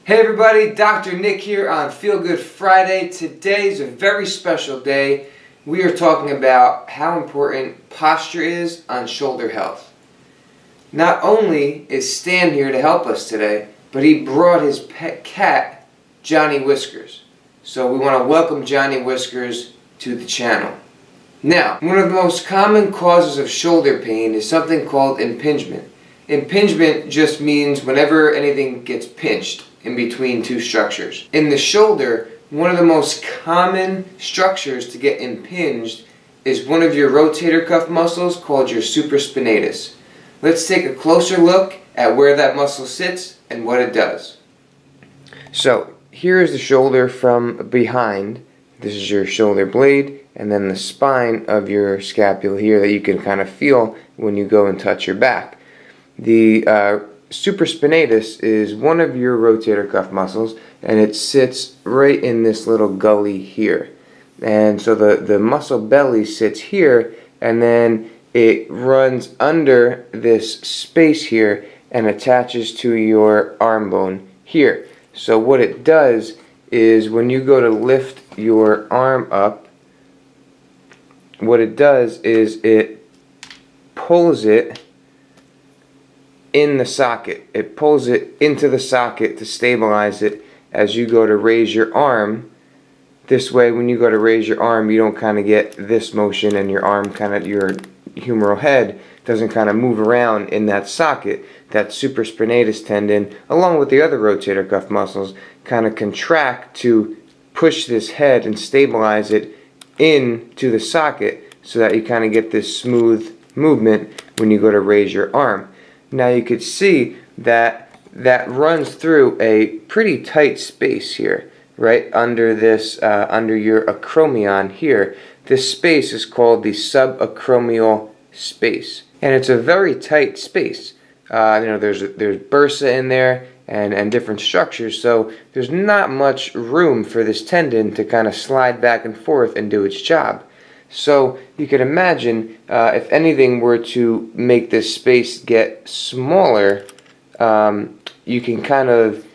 Hey everybody, Dr. Nick here on Feel Good Friday. Today's a very special day. We are talking about how important posture is on shoulder health. Not only is Stan here to help us today, but he brought his pet cat, Johnny Whiskers. So we want to welcome Johnny Whiskers to the channel. Now, one of the most common causes of shoulder pain is something called impingement. Impingement just means whenever anything gets pinched in between two structures. In the shoulder, one of the most common structures to get impinged is one of your rotator cuff muscles called your supraspinatus. Let's take a closer look at where that muscle sits and what it does. So, here is the shoulder from behind. This is your shoulder blade, and then the spine of your scapula here that you can kind of feel when you go and touch your back. The supraspinatus is one of your rotator cuff muscles, and it sits right in this little gully here. And so the muscle belly sits here, and then it runs under this space here and attaches to your arm bone here. So what it does is when you go to lift your arm up, what it does is it pulls it in the socket. It pulls it into the socket to stabilize it as you go to raise your arm. This way, when you go to raise your arm, you don't kind of get this motion, and your arm kind of, your humeral head doesn't kind of move around in that socket. That supraspinatus tendon, along with the other rotator cuff muscles, kind of contract to push this head and stabilize it into the socket so that you kind of get this smooth movement when you go to raise your arm. Now you could see that runs through a pretty tight space here, right under this, under your acromion here. This space is called the subacromial space, and it's a very tight space. There's bursa in there and different structures, so there's not much room for this tendon to kind of slide back and forth and do its job. So you can imagine if anything were to make this space get smaller, you can kind of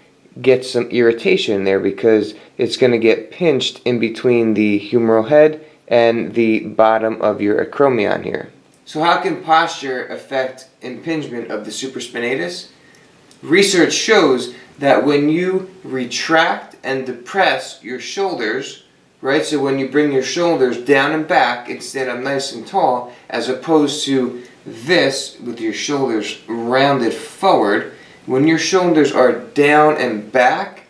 get some irritation there because it's going to get pinched in between the humeral head and the bottom of your acromion here. So how can posture affect impingement of the supraspinatus? Research shows that when you retract and depress your shoulders, right, so when you bring your shoulders down and back instead of nice and tall, as opposed to this with your shoulders rounded forward, when your shoulders are down and back,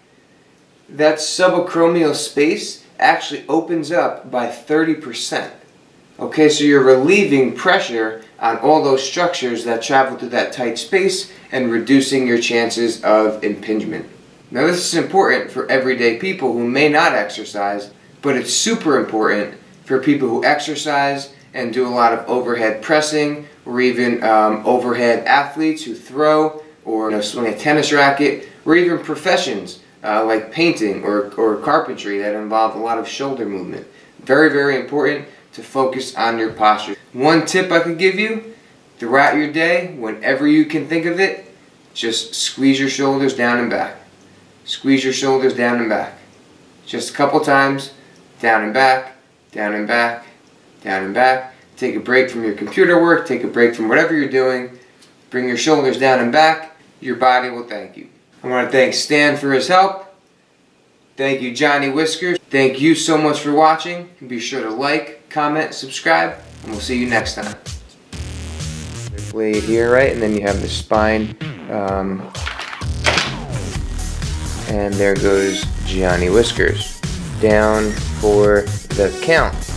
that subacromial space actually opens up by 30%. Okay, so you're relieving pressure on all those structures that travel through that tight space and reducing your chances of impingement. Now this is important for everyday people who may not exercise, but it's super important for people who exercise and do a lot of overhead pressing, or even overhead athletes who throw or swing a tennis racket, or even professions like painting or carpentry that involve a lot of shoulder movement. Very, very important to focus on your posture. One tip I could give you throughout your day, whenever you can think of it, just squeeze your shoulders down and back. Squeeze your shoulders down and back. Just a couple times. Down and back, down and back, down and back. Take a break from your computer work, take a break from whatever you're doing. Bring your shoulders down and back. Your body will thank you. I want to thank Stan for his help. Thank you, Johnny Whiskers. Thank you so much for watching. Be sure to like, comment, subscribe, and we'll see you next time. Blade here, right? And then you have the spine. And there goes Johnny Whiskers. Down for the count.